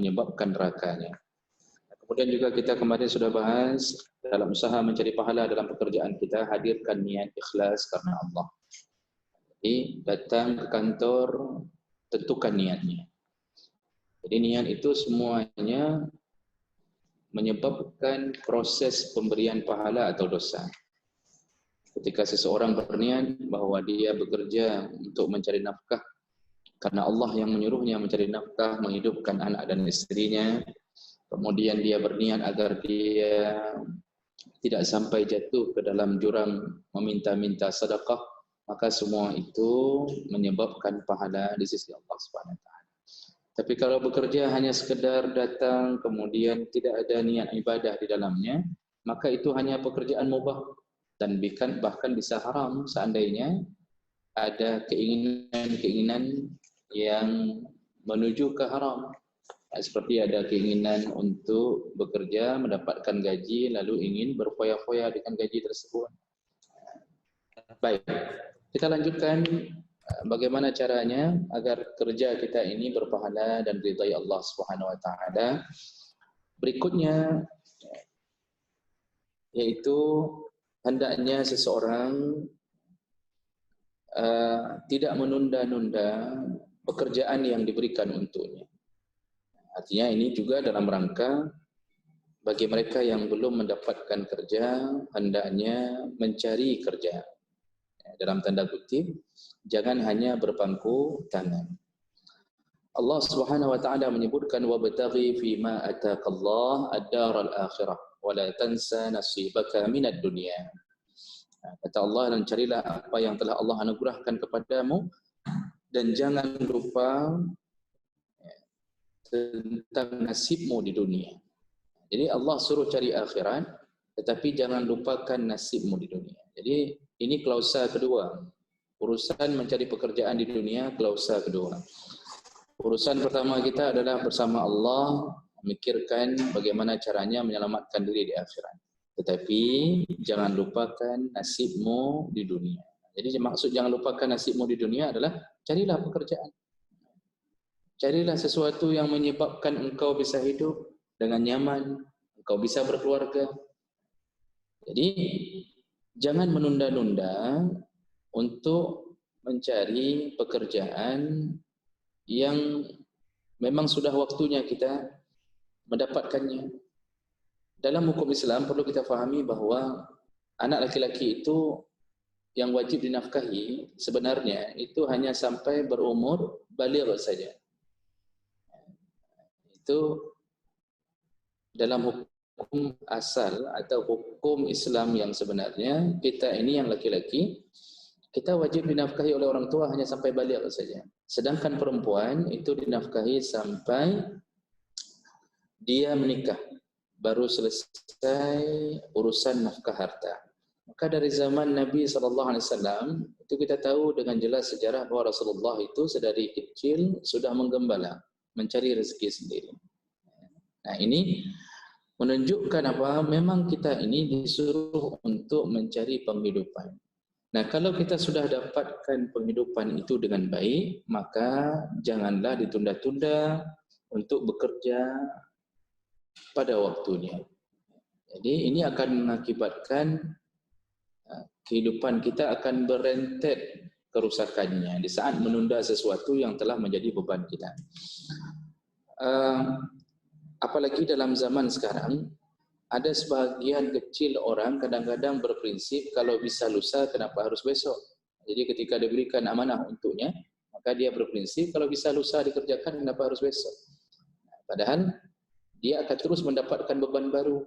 menyebabkan nerakanya. Kemudian juga kita kemarin sudah bahas dalam usaha mencari pahala dalam pekerjaan kita, hadirkan niat ikhlas karena Allah. Jadi datang ke kantor, tentukan niatnya. Jadi niat itu semuanya menyebabkan proses pemberian pahala atau dosa. Ketika seseorang berniat bahwa dia bekerja untuk mencari nafkah karena Allah yang menyuruhnya mencari nafkah, menghidupkan anak dan istrinya, kemudian dia berniat agar dia tidak sampai jatuh ke dalam jurang meminta-minta sedekah, maka semua itu menyebabkan pahala di sisi Allah Subhanahu wa taala. Tapi kalau bekerja hanya sekedar datang kemudian tidak ada niat ibadah di dalamnya, maka itu hanya pekerjaan mubah dan bahkan bisa haram seandainya ada keinginan-keinginan yang menuju ke haram. Seperti ada keinginan untuk bekerja, mendapatkan gaji, lalu ingin berfoya-foya dengan gaji tersebut. Baik, kita lanjutkan bagaimana caranya agar kerja kita ini berpahala dan diridhai Allah Subhanahu wa taala. Berikutnya yaitu hendaknya seseorang tidak menunda-nunda pekerjaan yang diberikan untuknya. Artinya ini juga dalam rangka bagi mereka yang belum mendapatkan kerja, hendaknya mencari kerja. Dalam tanda kutip, jangan hanya berpangku tangan. Allah Subhanahu wa taala menyebutkan wabtaghi fima ataqallah ad-daral akhirah wa la tansa nasibaka minad dunya. Kata Allah, dan carilah apa yang telah Allah anugerahkan kepadamu dan jangan lupa tentang nasibmu di dunia. Jadi Allah suruh cari akhirat, tetapi jangan lupakan nasibmu di dunia. Jadi ini klausa kedua. Urusan mencari pekerjaan di dunia, klausa kedua. Urusan pertama kita adalah bersama Allah, memikirkan bagaimana caranya menyelamatkan diri di akhirat. Tetapi jangan lupakan nasibmu di dunia. Jadi maksud jangan lupakan nasibmu di dunia adalah carilah pekerjaan. Carilah sesuatu yang menyebabkan engkau bisa hidup dengan nyaman, engkau bisa berkeluarga. Jadi jangan menunda-nunda untuk mencari pekerjaan yang memang sudah waktunya kita mendapatkannya. Dalam hukum Islam perlu kita fahami bahwa anak laki-laki itu yang wajib dinafkahi sebenarnya itu hanya sampai berumur baligh saja. Itu dalam hukum asal atau hukum Islam yang sebenarnya, kita ini yang laki-laki, kita wajib dinafkahi oleh orang tua hanya sampai baligh saja. Sedangkan perempuan itu dinafkahi sampai dia menikah, baru selesai urusan nafkah harta. Maka dari zaman Nabi SAW, itu kita tahu dengan jelas sejarah bahwa Rasulullah itu sedari kecil sudah menggembala, mencari rezeki sendiri. Nah ini menunjukkan apa? Memang kita ini disuruh untuk mencari penghidupan. Nah kalau kita sudah dapatkan penghidupan itu dengan baik, maka janganlah ditunda-tunda untuk bekerja pada waktunya. Jadi ini akan mengakibatkan kehidupan kita akan berentet kerusakannya di saat menunda sesuatu yang telah menjadi beban kita. Apalagi dalam zaman sekarang, ada sebagian kecil orang kadang-kadang berprinsip kalau bisa lusa kenapa harus besok. Jadi ketika diberikan amanah untuknya, maka dia berprinsip kalau bisa lusa dikerjakan kenapa harus besok. Padahal dia akan terus mendapatkan beban baru.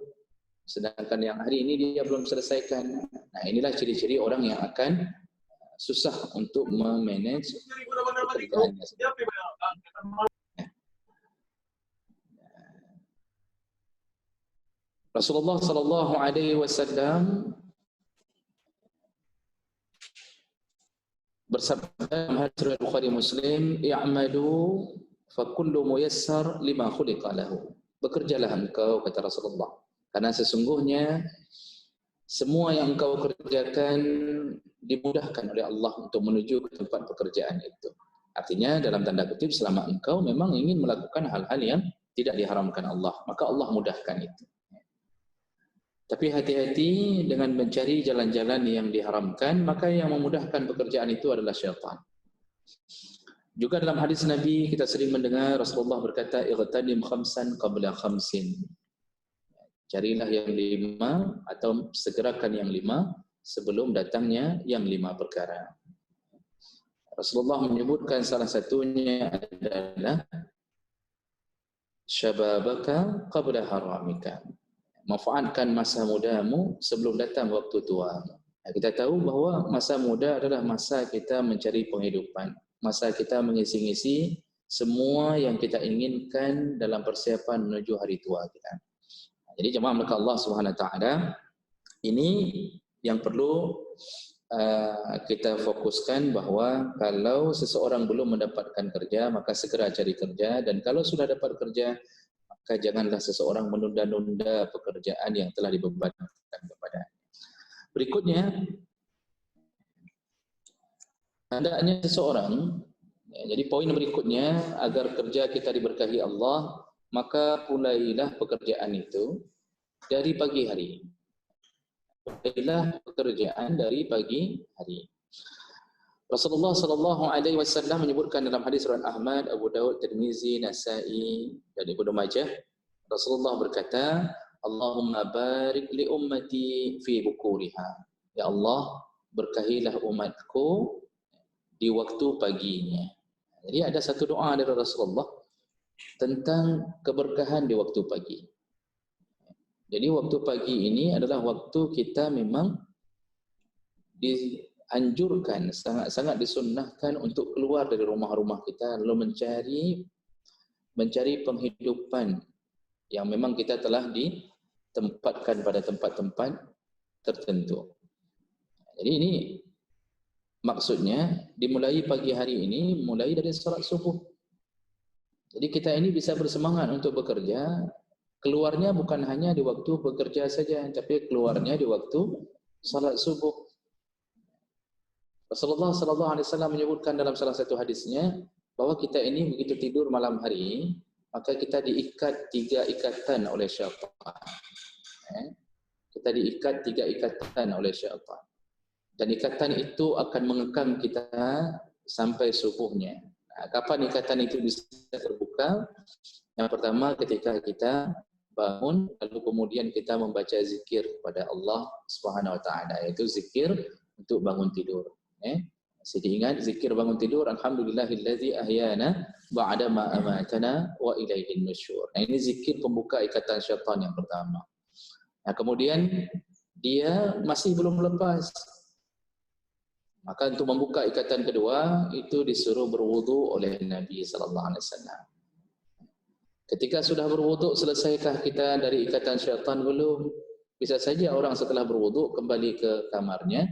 Sedangkan yang hari ini dia belum selesaikan. Nah inilah ciri-ciri orang yang akan susah untuk memanage pekerjaannya. Rasulullah sallallahu alaihi wasallam bersabda dalam hadis riwayat Bukhari Muslim, "I'malu fa kullu muyassar lima khuliqa lahu." Bekerjalah engkau, kata Rasulullah, karena sesungguhnya semua yang engkau kerjakan dimudahkan oleh Allah untuk menuju ke tempat pekerjaan itu. Artinya dalam tanda kutip selama engkau memang ingin melakukan hal-hal yang tidak diharamkan Allah, maka Allah mudahkan itu. Tapi hati-hati dengan mencari jalan-jalan yang diharamkan, maka yang memudahkan pekerjaan itu adalah syaitan. Juga dalam hadis Nabi kita sering mendengar Rasulullah berkata, "Ightanim khamsan qabla khamsin." Carilah yang 5 atau segerakan yang 5 sebelum datangnya yang 5 perkara. Rasulullah menyebutkan salah satunya adalah syababaka qabla haramika. Manfaatkan masa mudamu sebelum datang waktu tua. Kita tahu bahawa masa muda adalah masa kita mencari penghidupan, masa kita mengisi-ngisi semua yang kita inginkan dalam persiapan menuju hari tua kita. Jadi jemaah maka Allah Subhanahu Wa Taala, ini yang perlu kita fokuskan, bahawa kalau seseorang belum mendapatkan kerja, maka segera cari kerja, dan kalau sudah dapat kerja, maka janganlah seseorang menunda-nunda pekerjaan yang telah dibebankan kepadanya. Berikutnya, hendaknya seseorang, jadi poin berikutnya, agar kerja kita diberkahi Allah, maka mulailah pekerjaan itu dari pagi hari. Mulailah pekerjaan dari pagi hari. Rasulullah sallallahu alaihi wasallam menyebutkan dalam hadis riwayat Ahmad, Abu Daud, Tirmizi, Nasa'i dan Ibnu Majah, Rasulullah berkata, "Allahumma barik li ummati fi bukuriha." Ya Allah, berkahilah umatku di waktu paginya. Jadi ada satu doa dari Rasulullah tentang keberkahan di waktu pagi. Jadi waktu pagi ini adalah waktu kita memang dianjurkan, sangat-sangat disunnahkan untuk keluar dari rumah-rumah kita lalu mencari penghidupan yang memang kita telah ditempatkan pada tempat-tempat tertentu. Jadi ini maksudnya dimulai pagi hari ini, mulai dari salat subuh. Jadi kita ini bisa bersemangat untuk bekerja, keluarnya bukan hanya di waktu bekerja saja, tapi keluarnya di waktu salat subuh. Rasulullah sallallahu alaihi wasallam menyebutkan dalam salah satu hadisnya bahwa kita ini begitu tidur malam hari, maka kita diikat 3 ikatan oleh syaitan. Kita diikat 3 ikatan oleh syaitan. Dan ikatan itu akan mengekang kita sampai subuhnya. Kapan ikatan itu bisa terbuka? Yang pertama ketika kita bangun, lalu kemudian kita membaca zikir kepada Allah Subhanahu Wa Taala, yaitu zikir untuk bangun tidur. Jadi ingat zikir bangun tidur, alhamdulillahillazi ahyana ba'da ma amatana wa ilaihin nusyur. Nah, ini zikir pembuka ikatan syaitan yang pertama. Nah, kemudian dia masih belum lepas. Maka untuk membuka ikatan kedua itu disuruh berwudu oleh Nabi sallallahu alaihi wasallam. Ketika sudah berwudu, selesaikah kita dari ikatan syaitan? Belum. Bisa saja orang setelah berwudu kembali ke kamarnya,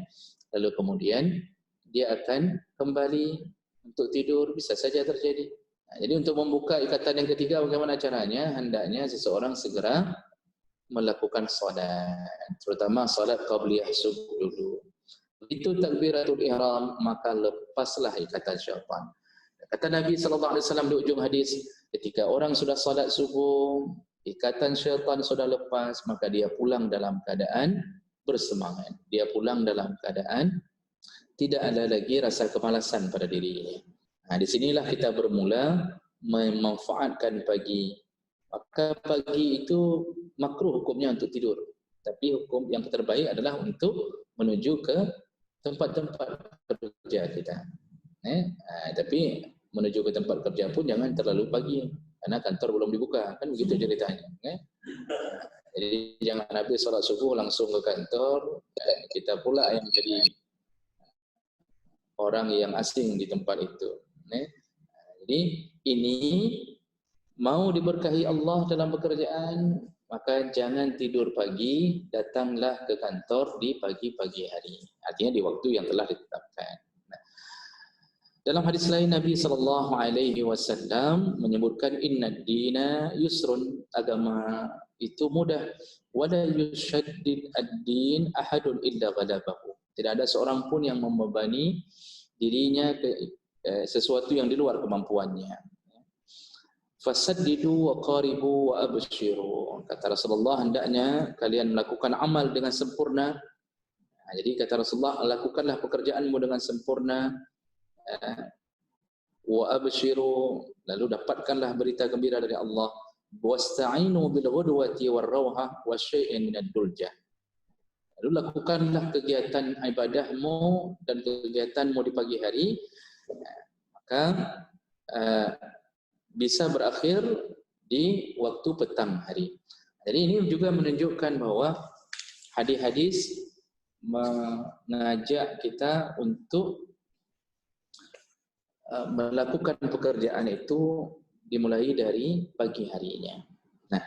lalu kemudian dia akan kembali untuk tidur, bisa saja terjadi. Nah, jadi untuk membuka ikatan yang ketiga, bagaimana caranya? Hendaknya seseorang segera melakukan salat, terutama salat qabliyah subuh dulu. Itu takbiratul ihram, maka lepaslah ikatan syaitan. Kata Nabi sallallahu alaihi wasallam di ujung hadis, ketika orang sudah salat subuh, ikatan syaitan sudah lepas, maka dia pulang dalam keadaan bersemangat. Dia pulang dalam keadaan tidak ada lagi rasa kemalasan pada dirinya. Nah, di sinilah kita bermula memanfaatkan pagi. Maka pagi itu makruh hukumnya untuk tidur, tapi hukum yang terbaik adalah untuk menuju ke tempat-tempat kerja kita. Tapi menuju ke tempat kerja pun jangan terlalu pagi, karena kantor belum dibuka, kan begitu ceritanya. Jadi jangan habis salat subuh langsung ke kantor, kita pula yang jadi orang yang asing di tempat itu. Jadi ini mau diberkahi Allah dalam pekerjaan, maka jangan tidur pagi, datanglah ke kantor di pagi-pagi hari. Artinya di waktu yang telah ditetapkan. Dalam hadis lain Nabi sallallahu alaihi wasallam menyebutkan innad dina yusrun, agama itu mudah, wala yushaddid ad-din ahadun illa ghalabahu. Tidak ada seorang pun yang membebani dirinya ke sesuatu yang di luar kemampuannya. fasaddidu wa qaribu wa abshiru. Kata Rasulullah, hendaknya kalian melakukan amal dengan sempurna. Jadi kata Rasulullah, lakukanlah pekerjaanmu dengan sempurna, wa abshiru, lalu dapatkanlah berita gembira dari Allah, wasta'inu bil ghudwati war rawha wa syai'in min ad-duljah. Lalu lakukanlah kegiatan ibadahmu dan kegiatanmu di pagi hari, maka bisa berakhir di waktu petang hari. Jadi ini juga menunjukkan bahwa hadis-hadis mengajak kita untuk melakukan pekerjaan itu dimulai dari pagi harinya. Nah,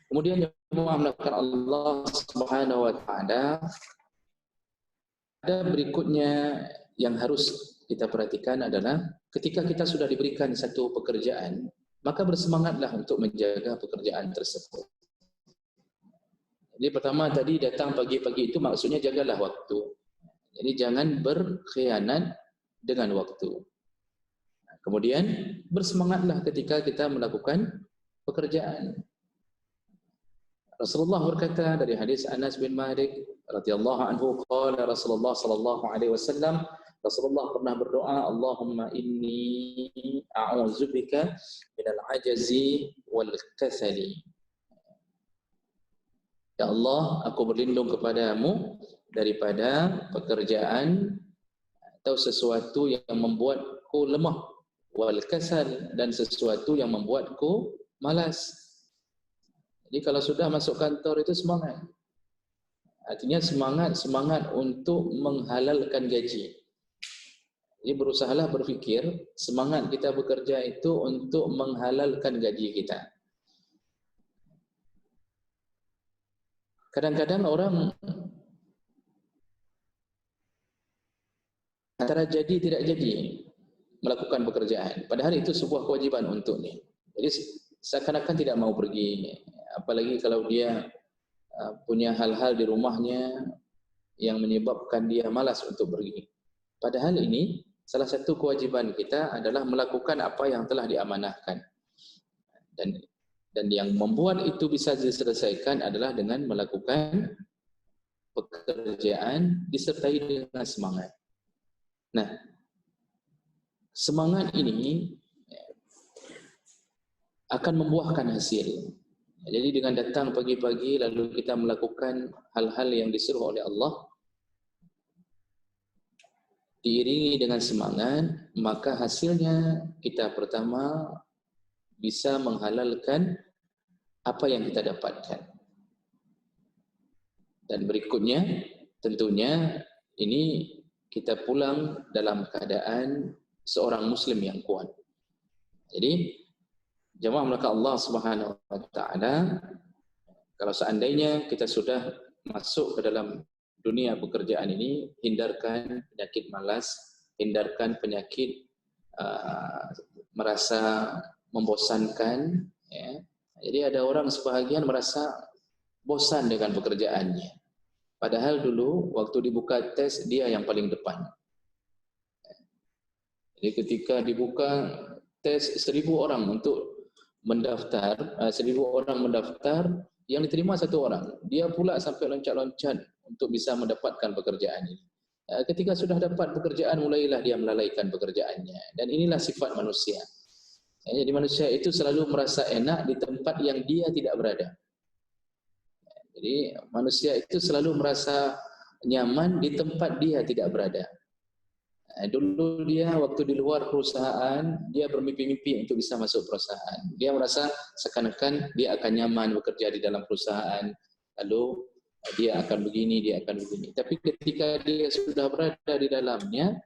kemudian jemaah melakukan Allah Subhanahu wa taala, ada berikutnya yang harus kita perhatikan adalah ketika kita sudah diberikan satu pekerjaan, maka bersemangatlah untuk menjaga pekerjaan tersebut. Jadi pertama tadi datang pagi-pagi itu maksudnya jagalah waktu. Jadi jangan berkhianat dengan waktu. Kemudian bersemangatlah ketika kita melakukan pekerjaan. Rasulullah berkata dari hadis Anas bin Malik radhiyallahu anhu, qala Rasulullah sallallahu alaihi wasallam, Rasulullah pernah berdoa, Allahumma inni a'udzubika minal ajazi wal katsali. Ya Allah, aku berlindung kepadamu daripada pekerjaan atau sesuatu yang membuatku lemah, wal kasal, dan sesuatu yang membuatku malas. Jadi kalau sudah masuk kantor itu semangat. Artinya semangat untuk menghalalkan gaji. Jadi berusahalah berfikir, semangat kita bekerja itu untuk menghalalkan gaji kita. Kadang-kadang orang antara jadi tidak jadi melakukan pekerjaan, padahal itu sebuah kewajiban untuknya. Jadi seakan-akan tidak mau pergi, apalagi kalau dia punya hal-hal di rumahnya yang menyebabkan dia malas untuk pergi. Padahal ini salah satu kewajiban kita adalah melakukan apa yang telah diamanahkan. Dan yang membuat itu bisa diselesaikan adalah dengan melakukan pekerjaan disertai dengan semangat. Nah, semangat ini akan membuahkan hasil. Jadi dengan datang pagi-pagi lalu kita melakukan hal-hal yang disuruh oleh Allah, diiringi dengan semangat, maka hasilnya kita pertama bisa menghalalkan apa yang kita dapatkan. Dan berikutnya tentunya ini kita pulang dalam keadaan seorang muslim yang kuat. Jadi jemaah melakukan Allah Subhanahu wa taala, kalau seandainya kita sudah masuk ke dalam dunia pekerjaan ini, hindarkan penyakit malas, hindarkan penyakit merasa membosankan. Ya. Jadi ada orang sebahagian merasa bosan dengan pekerjaannya. Padahal dulu waktu dibuka tes dia yang paling depan. Jadi ketika dibuka tes 1.000 orang untuk mendaftar, 1.000 orang mendaftar, yang diterima 1 orang. Dia pula sampai loncat-loncat untuk bisa mendapatkan pekerjaan ini. Ketika sudah dapat pekerjaan, mulailah dia melalaikan pekerjaannya. Dan inilah sifat manusia. Jadi manusia itu selalu merasa enak di tempat yang dia tidak berada. Jadi manusia itu selalu merasa nyaman di tempat dia tidak berada. Dulu dia waktu di luar perusahaan, dia bermimpi-mimpi untuk bisa masuk perusahaan. Dia merasa seakan-akan dia akan nyaman bekerja di dalam perusahaan, lalu dia akan begini, dia akan begini. Tapi ketika dia sudah berada di dalamnya,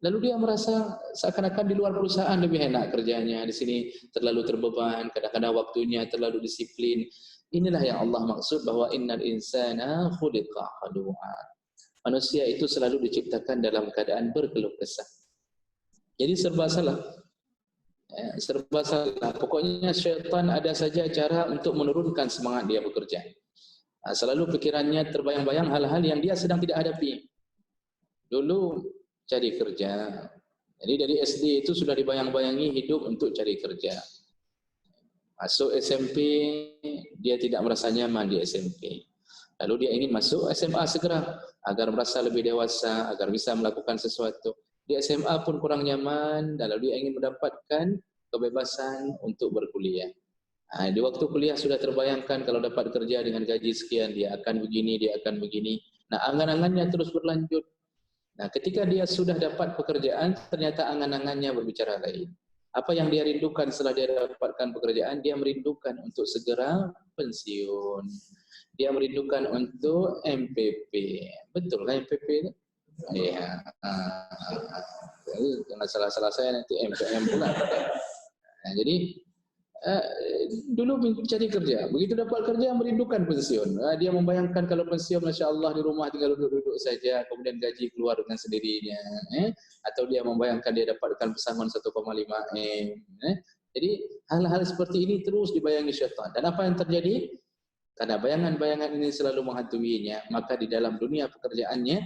lalu dia merasa seakan-akan di luar perusahaan lebih enak kerjanya. Di sini terlalu terbeban, kadang-kadang waktunya terlalu disiplin. Inilah yang Allah maksud bahwa innal insana khuliqa halu'a. Manusia itu selalu diciptakan dalam keadaan berkeluh kesah. Jadi serba salah. Serba salah. Pokoknya syaitan ada saja cara untuk menurunkan semangat dia bekerja. Selalu pikirannya terbayang-bayang hal-hal yang dia sedang tidak hadapi. Dulu cari kerja. Jadi dari SD itu sudah dibayang-bayangi hidup untuk cari kerja. Masuk SMP, dia tidak merasa nyaman di SMP. Lalu dia ingin masuk SMA segera agar merasa lebih dewasa, agar bisa melakukan sesuatu. Di SMA pun kurang nyaman, dan lalu dia ingin mendapatkan kebebasan untuk berkuliah. Di waktu kuliah sudah terbayangkan kalau dapat kerja dengan gaji sekian, dia akan begini, dia akan begini. Nah, angan-angannya terus berlanjut. Nah, ketika dia sudah dapat pekerjaan, ternyata angan-angannya berbicara lain. Apa yang dia rindukan setelah dia dapatkan pekerjaan, dia merindukan untuk segera pensiun. Dia merindukan untuk MPP. Betul kan MPP itu? Iya. Jangan salah-salah saya nanti MPM pula. Nah, jadi dulu mencari kerja, begitu dapat kerja merindukan pensiun. Dia membayangkan kalau pensiun, masya Allah, di rumah tinggal duduk-duduk saja, kemudian gaji keluar dengan sendirinya. Atau dia membayangkan dia dapatkan pesangon 1,5 M. Jadi hal-hal seperti ini terus dibayangi syaitan. Dan apa yang terjadi? Karena bayangan-bayangan ini selalu menghantuinya, maka di dalam dunia pekerjaannya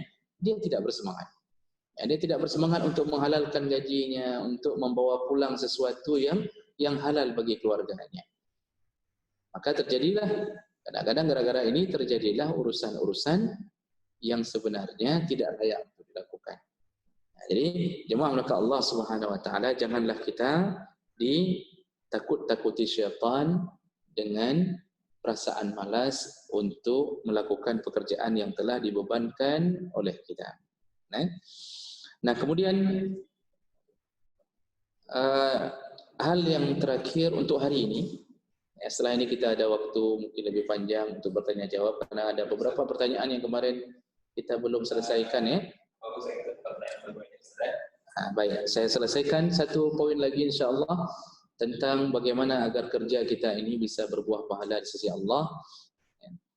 dia tidak bersemangat. Dia tidak bersemangat untuk menghalalkan gajinya, untuk membawa pulang sesuatu yang halal bagi keluarganya. Maka terjadilah, kadang-kadang gara-gara ini terjadilah urusan-urusan yang sebenarnya tidak layak untuk dilakukan. Jadi jemaah maka Allah Subhanahu wa taala, janganlah kita ditakut-takuti syaitan dengan perasaan malas untuk melakukan pekerjaan yang telah dibebankan oleh kita. Nah, kemudian hal yang terakhir untuk hari ini, setelah ini kita ada waktu mungkin lebih panjang untuk bertanya jawab, karena ada beberapa pertanyaan yang kemarin kita belum selesaikan ya. Baik, saya selesaikan satu poin lagi insya-Allah tentang bagaimana agar kerja kita ini bisa berbuah pahala di sisi Allah,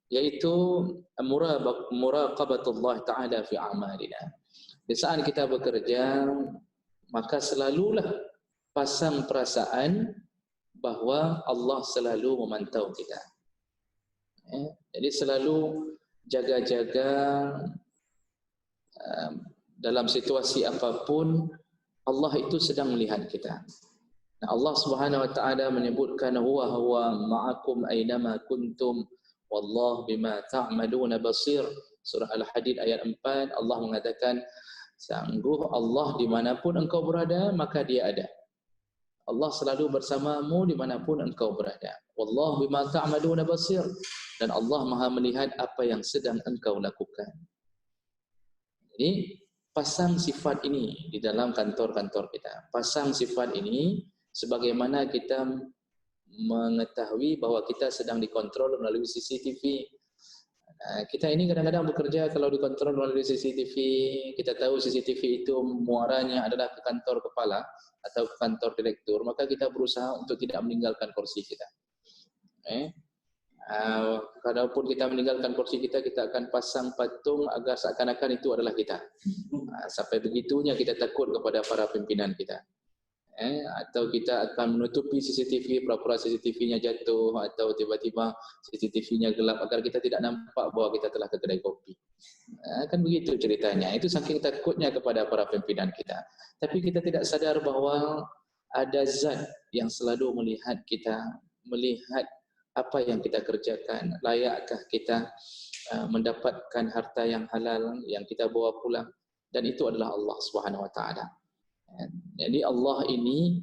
yaitu muraqabatullah ta'ala fi a'malina. Di saat kita bekerja, maka selalulah pasang perasaan bahwa Allah selalu memantau kita. Jadi selalu jaga-jaga dalam situasi apapun, Allah itu sedang melihat kita. Nah, Allah Subhanahu wa taala menyebutkan huwa ma'akum aynama kuntum wallahu bima ta'maluna basir. Surah Al-Hadid ayat 4, Allah mengatakan, sangguh Allah dimanapun engkau berada, maka dia ada. Allah selalu bersamamu dimanapun engkau berada. Wallahu bima ta'maluna basir. Dan Allah maha melihat apa yang sedang engkau lakukan. Jadi pasang sifat ini di dalam kantor-kantor kita. Pasang sifat ini sebagaimana kita mengetahui bahwa kita sedang dikontrol melalui CCTV. Kita ini kadang-kadang bekerja kalau dikontrol melalui CCTV, kita tahu CCTV itu muaranya adalah ke kantor kepala atau ke kantor direktur, maka kita berusaha untuk tidak meninggalkan kursi kita. Kalaupun kita meninggalkan kursi kita, kita akan pasang patung agar seakan-akan itu adalah kita. Sampai begitunya kita takut kepada para pimpinan kita. Atau kita akan menutupi CCTV, pura-pura CCTV-nya jatuh, atau tiba-tiba CCTV-nya gelap agar kita tidak nampak bahwa kita telah ke kedai kopi. Kan begitu ceritanya. Itu saking takutnya kepada para pimpinan kita. Tapi kita tidak sadar bahwa ada zat yang selalu melihat kita, melihat apa yang kita kerjakan, layakkah kita mendapatkan harta yang halal yang kita bawa pulang, dan itu adalah Allah Subhanahu wa taala. Jadi Allah ini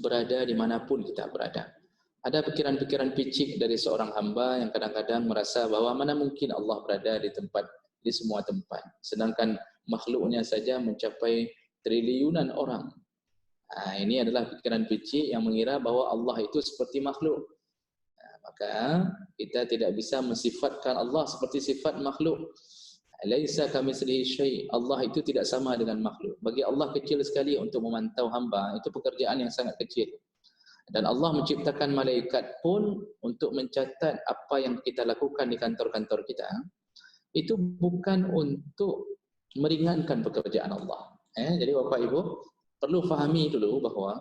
berada dimanapun kita berada. Ada pikiran-pikiran picik dari seorang hamba yang kadang-kadang merasa bahwa mana mungkin Allah berada di semua tempat, sedangkan makhluknya saja mencapai triliunan orang. Ini adalah pikiran picik yang mengira bahwa Allah itu seperti makhluk. Maka kita tidak bisa mensifatkan Allah seperti sifat makhluk. Laisa kamitslihi syai'. Allah itu tidak sama dengan makhluk. Bagi Allah kecil sekali untuk memantau hamba, itu pekerjaan yang sangat kecil. Dan Allah menciptakan malaikat pun untuk mencatat apa yang kita lakukan di kantor-kantor kita. Itu bukan untuk meringankan pekerjaan Allah. Jadi Bapak Ibu perlu fahami dulu bahwa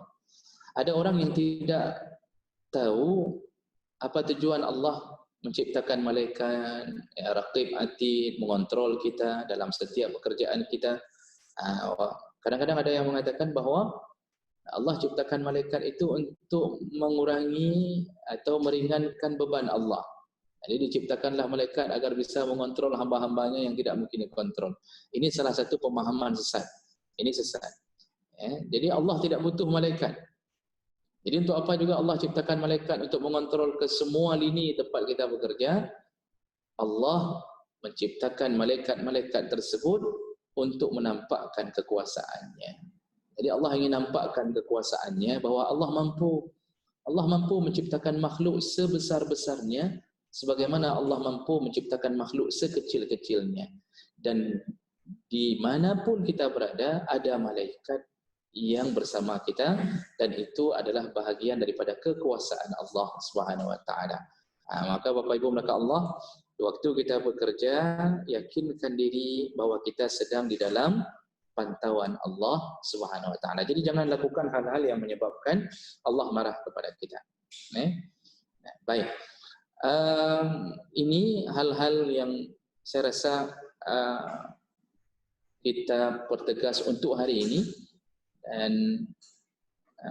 ada orang yang tidak tahu apa tujuan Allah menciptakan malaikat, raqib atid, mengontrol kita dalam setiap pekerjaan kita. Kadang-kadang ada yang mengatakan bahwa Allah ciptakan malaikat itu untuk mengurangi atau meringankan beban Allah. Jadi diciptakanlah malaikat agar bisa mengontrol hamba-hambanya yang tidak mungkin dikontrol. Ini salah satu pemahaman sesat. Ini sesat. Jadi Allah tidak butuh malaikat. Jadi untuk apa juga Allah ciptakan malaikat untuk mengontrol ke semua lini tempat kita bekerja? Allah menciptakan malaikat-malaikat tersebut untuk menampakkan kekuasaannya. Jadi Allah ingin nampakkan kekuasaannya bahwa Allah mampu menciptakan makhluk sebesar-besarnya sebagaimana Allah mampu menciptakan makhluk sekecil-kecilnya. Dan dimanapun kita berada ada malaikat yang bersama kita dan itu adalah bahagian daripada kekuasaan Allah Subhanahu wa taala. Maka Bapak Ibu maka Allah, waktu kita bekerja yakinkan diri bahwa kita sedang di dalam pantauan Allah Subhanahu wa taala. Jadi jangan lakukan hal-hal yang menyebabkan Allah marah kepada kita. Baik. Ini hal-hal yang saya rasa kita pertegas untuk hari ini dan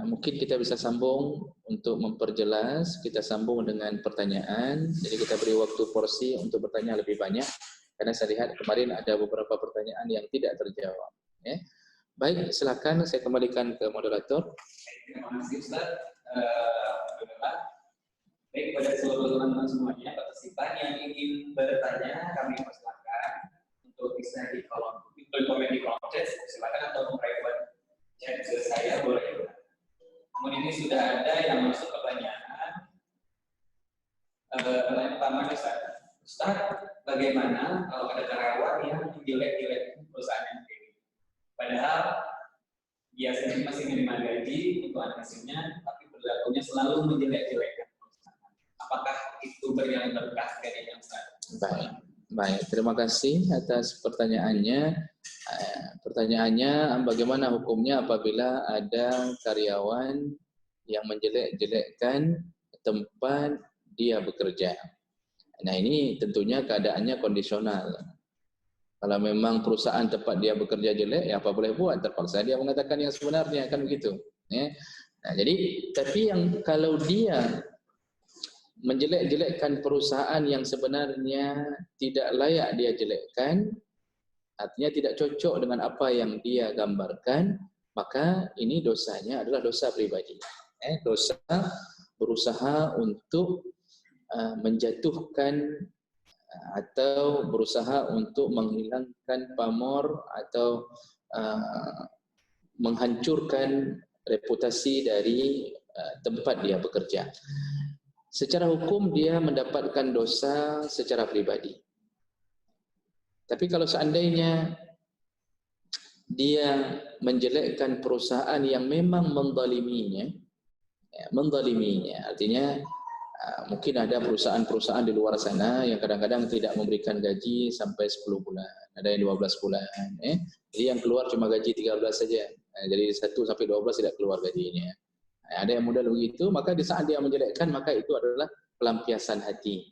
mungkin kita bisa sambung untuk memperjelas. Kita sambung dengan pertanyaan. Jadi kita beri waktu porsi untuk bertanya lebih banyak karena saya lihat kemarin ada beberapa pertanyaan yang tidak terjawab. Baik, silakan saya kembalikan ke moderator. Terima kasih Ustaz. Baik, kepada seluruh teman-teman semuanya, partisipan yang ingin bertanya kami persilakan untuk bisa di kolom komen di kolom chat, silakan atau private chat ke saya boleh. Namun ini sudah ada yang masuk pertanyaan. Pertanyaan pertama Ustaz. Ustaz, bagaimana kalau ada karyawan yang menjelek-jelek perusahaan ini? Padahal dia sendiri masih menerima gaji untuk anak hasilnya, tapi perilakunya selalu menjelek-jelekkan. Apakah itu beriang berkah dari yang Ustaz? Baik, terima kasih atas pertanyaannya. Pertanyaannya, bagaimana hukumnya apabila ada karyawan yang menjelek-jelekkan tempat dia bekerja? Nah, ini tentunya keadaannya kondisional. Kalau memang perusahaan tempat dia bekerja jelek, ya apa boleh buat? Terpaksa dia mengatakan yang sebenarnya, kan begitu. Nah, jadi tapi yang kalau dia menjelek-jelekkan perusahaan yang sebenarnya tidak layak dia jelekkan, artinya tidak cocok dengan apa yang dia gambarkan, maka ini dosanya adalah dosa pribadi. Dosa berusaha untuk menjatuhkan atau berusaha untuk menghilangkan pamor atau menghancurkan reputasi dari tempat dia bekerja. Secara hukum dia mendapatkan dosa secara pribadi. Tapi kalau seandainya dia menjelekkan perusahaan yang memang menzaliminya, artinya mungkin ada perusahaan-perusahaan di luar sana yang kadang-kadang tidak memberikan gaji sampai 10 bulan, ada yang 12 bulan. Jadi yang keluar cuma gaji 13 saja. Jadi 1 sampai 12 tidak keluar gajinya. Ada yang model begitu, maka di saat dia menjelekkan, maka itu adalah pelampiasan hati.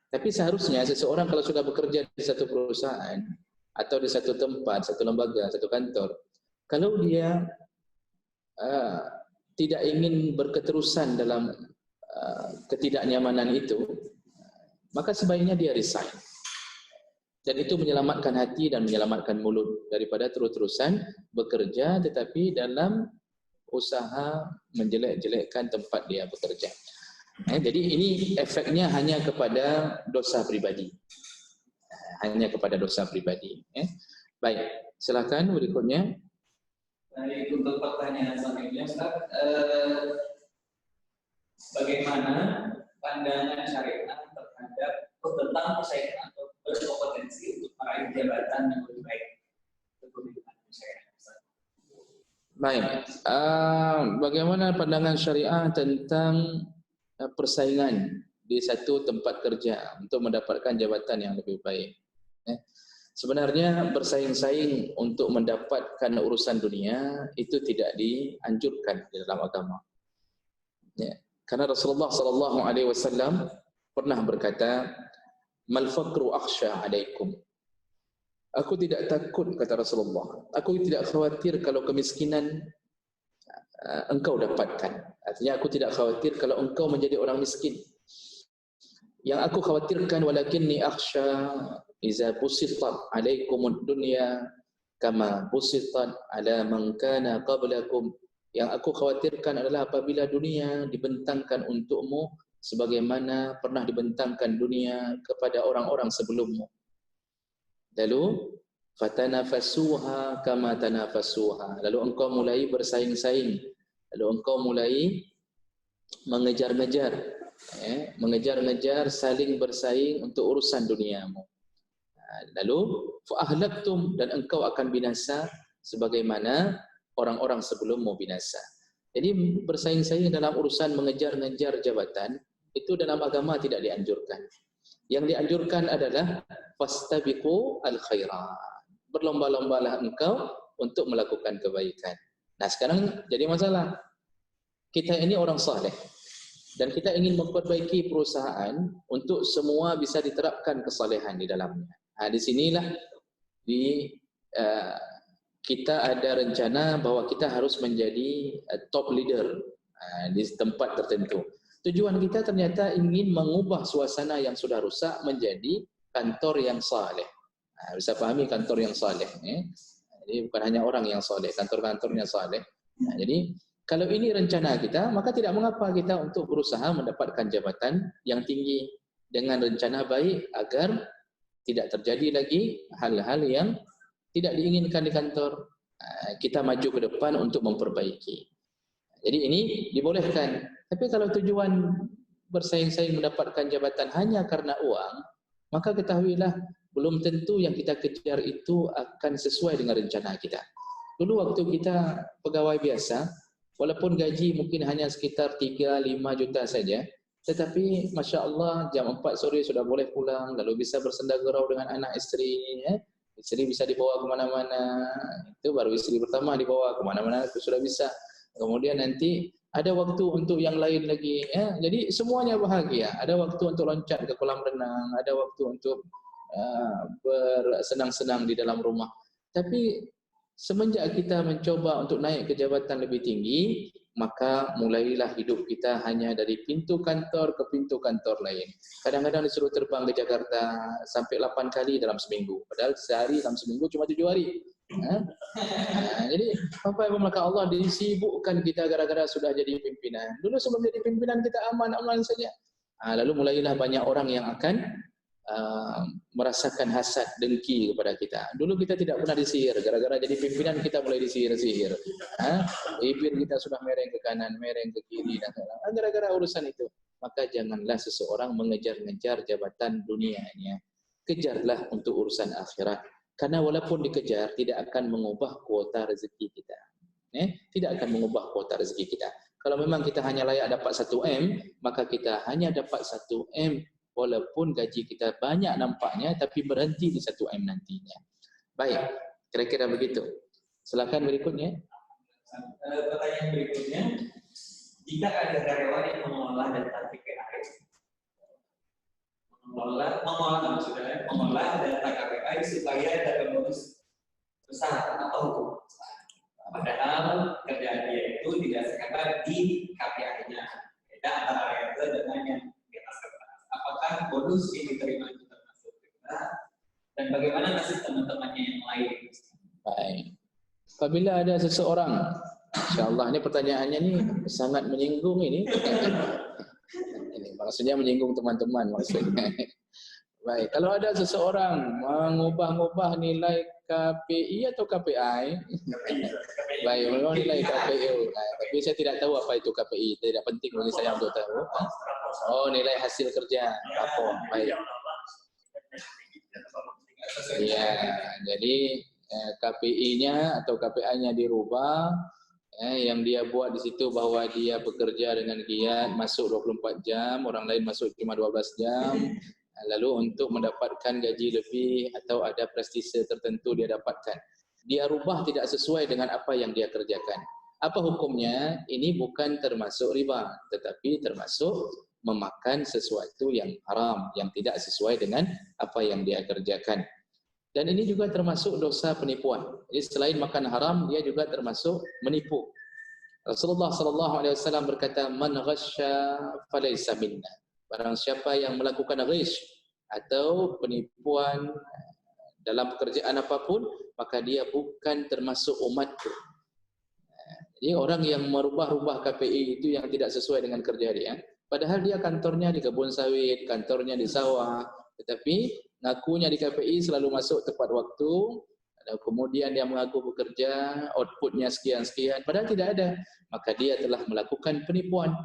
Tapi seharusnya seseorang kalau sudah bekerja di satu perusahaan atau di satu tempat, satu lembaga, satu kantor, kalau dia tidak ingin berketerusan dalam ketidaknyamanan itu, maka sebaiknya dia resign. Dan itu menyelamatkan hati dan menyelamatkan mulut daripada terus-terusan bekerja tetapi dalam usaha menjelek-jelekkan tempat dia bekerja. Jadi ini efeknya hanya kepada dosa pribadi. Hanya kepada dosa pribadi. Baik, silakan berikutnya. Baik, untuk pertanyaan selanjutnya Ustaz, bagaimana pandangan syariat terhadap tentang persaingan atau berkompetensi untuk meraih jabatan yang lebih baik? Baik, bagaimana pandangan syariah tentang persaingan di satu tempat kerja untuk mendapatkan jabatan yang lebih baik? Sebenarnya bersaing-saing untuk mendapatkan urusan dunia itu tidak dianjurkan di dalam agama. Karena Rasulullah SAW pernah berkata, "Mal faqru akhsha 'alaikum." Aku tidak takut, kata Rasulullah. Aku tidak khawatir kalau kemiskinan engkau dapatkan. Artinya aku tidak khawatir kalau engkau menjadi orang miskin. Yang aku khawatirkan walakinni akhsha iza busitat alaikumud dunya kama busitat ala man kana qablakum. Yang aku khawatirkan adalah apabila dunia dibentangkan untukmu sebagaimana pernah dibentangkan dunia kepada orang-orang sebelummu. Lalu fatanafasuha kama tanafasuha. Lalu engkau mulai bersaing-saing. Lalu engkau mulai mengejar-ngejar, mengejar-ngejar, saling bersaing untuk urusan duniamu. Lalu fa'ahlaktum, dan engkau akan binasa sebagaimana orang-orang sebelummu binasa. Jadi bersaing-saing dalam urusan mengejar-ngejar jabatan itu dalam agama tidak dianjurkan. Yang dianjurkan adalah fastabiqu al-khairat. Berlomba-lombalah engkau untuk melakukan kebaikan. Nah, sekarang jadi masalah. Kita ini orang saleh dan kita ingin memperbaiki perusahaan untuk semua bisa diterapkan kesalehan di dalamnya. Di sinilah kita ada rencana bahwa kita harus menjadi top leader di tempat tertentu. Tujuan kita ternyata ingin mengubah suasana yang sudah rusak menjadi kantor yang saleh. Bisa pahami kantor yang saleh. Jadi bukan hanya orang yang saleh, kantor-kantornya saleh. Jadi kalau ini rencana kita, maka tidak mengapa kita untuk berusaha mendapatkan jabatan yang tinggi dengan rencana baik agar tidak terjadi lagi hal-hal yang tidak diinginkan di kantor. Kita maju ke depan untuk memperbaiki. Jadi ini dibolehkan. Tapi kalau tujuan bersaing-saing mendapatkan jabatan hanya karena uang, maka ketahuilah belum tentu yang kita kejar itu akan sesuai dengan rencana kita. Dulu waktu kita pegawai biasa, walaupun gaji mungkin hanya sekitar 3-5 juta saja, tetapi Masya Allah jam 4 sore sudah boleh pulang, lalu bisa bersenda gurau dengan anak istri, istri bisa dibawa kemana-mana, itu baru istri pertama dibawa kemana-mana, itu sudah bisa. Kemudian nanti ada waktu untuk yang lain lagi, jadi semuanya bahagia. Ada waktu untuk loncat ke kolam renang, ada waktu untuk bersenang-senang di dalam rumah. Tapi semenjak kita mencoba untuk naik ke jabatan lebih tinggi, maka mulailah hidup kita hanya dari pintu kantor ke pintu kantor lain. Kadang-kadang disuruh terbang ke Jakarta sampai 8 kali dalam seminggu. Padahal sehari dalam seminggu cuma 7 hari. Jadi Bapak Ibu maka Allah disibukkan kita gara-gara sudah jadi pimpinan. Dulu sebelum jadi pimpinan kita aman-aman saja. Lalu mulailah banyak orang yang akan merasakan hasad, dengki kepada kita. Dulu kita tidak pernah disihir, gara-gara jadi pimpinan kita mulai disihir-sihir. Bibir kita sudah mereng ke kanan, mereng ke kiri, dan gara-gara urusan itu. Maka janganlah seseorang mengejar-ngejar jabatan dunianya. Kejarlah untuk urusan akhirat. Karena walaupun dikejar, tidak akan mengubah kuota rezeki kita. Tidak akan mengubah kuota rezeki kita. Kalau memang kita hanya layak dapat 1M, maka kita hanya dapat 1M. Walaupun gaji kita banyak nampaknya, tapi berhenti di 1M nantinya. Baik, kira-kira begitu. Silakan berikutnya. Pertanyaan berikutnya, jika ada karyawan yang mengolah data KPI, mengolah data KPI supaya data bonus besar atau hukum. Padahal kerjaan dia itu didasarkan di KPI-nya. Beda antara variabel dengan yang di atas kertas. Apakah bonus yang diterima itu termasuk kita? Dan bagaimana nasib teman-temannya yang lain? Baik. Apabila ada seseorang, insya-Allah ini pertanyaannya ini sangat menyinggung ini. Ini maksudnya menyinggung teman-teman maksudnya. Baik, kalau ada seseorang mengubah-ubah nilai KPI atau KPI? Baik, memang nilai KPI. Tapi saya tidak tahu apa itu KPI. Tidak penting bagi saya untuk tahu. Oh, nilai hasil kerja. Apa? Baik. Ya, jadi KPI-nya atau KPI-nya dirubah. Yang dia buat di situ bahwa dia bekerja dengan giat, masuk 24 jam, orang lain masuk cuma 12 jam. Lalu untuk mendapatkan gaji lebih atau ada prestise tertentu dia dapatkan. Dia rubah tidak sesuai dengan apa yang dia kerjakan. Apa hukumnya? Ini bukan termasuk riba, tetapi termasuk memakan sesuatu yang haram, yang tidak sesuai dengan apa yang dia kerjakan. Dan ini juga termasuk dosa penipuan. Jadi selain makan haram, dia juga termasuk menipu. Rasulullah sallallahu alaihi wasallam berkata, "Man ghasya falaysa minna." Barang siapa yang melakukan ghish atau penipuan dalam pekerjaan apapun, maka dia bukan termasuk umatku. Jadi orang yang merubah-rubah KPI itu yang tidak sesuai dengan kerja dia, padahal dia kantornya di kebun sawit, kantornya di sawah, tetapi ngakunya di KPI selalu masuk tepat waktu, kemudian dia mengaku bekerja, outputnya sekian-sekian, padahal tidak ada, maka dia telah melakukan penipuan.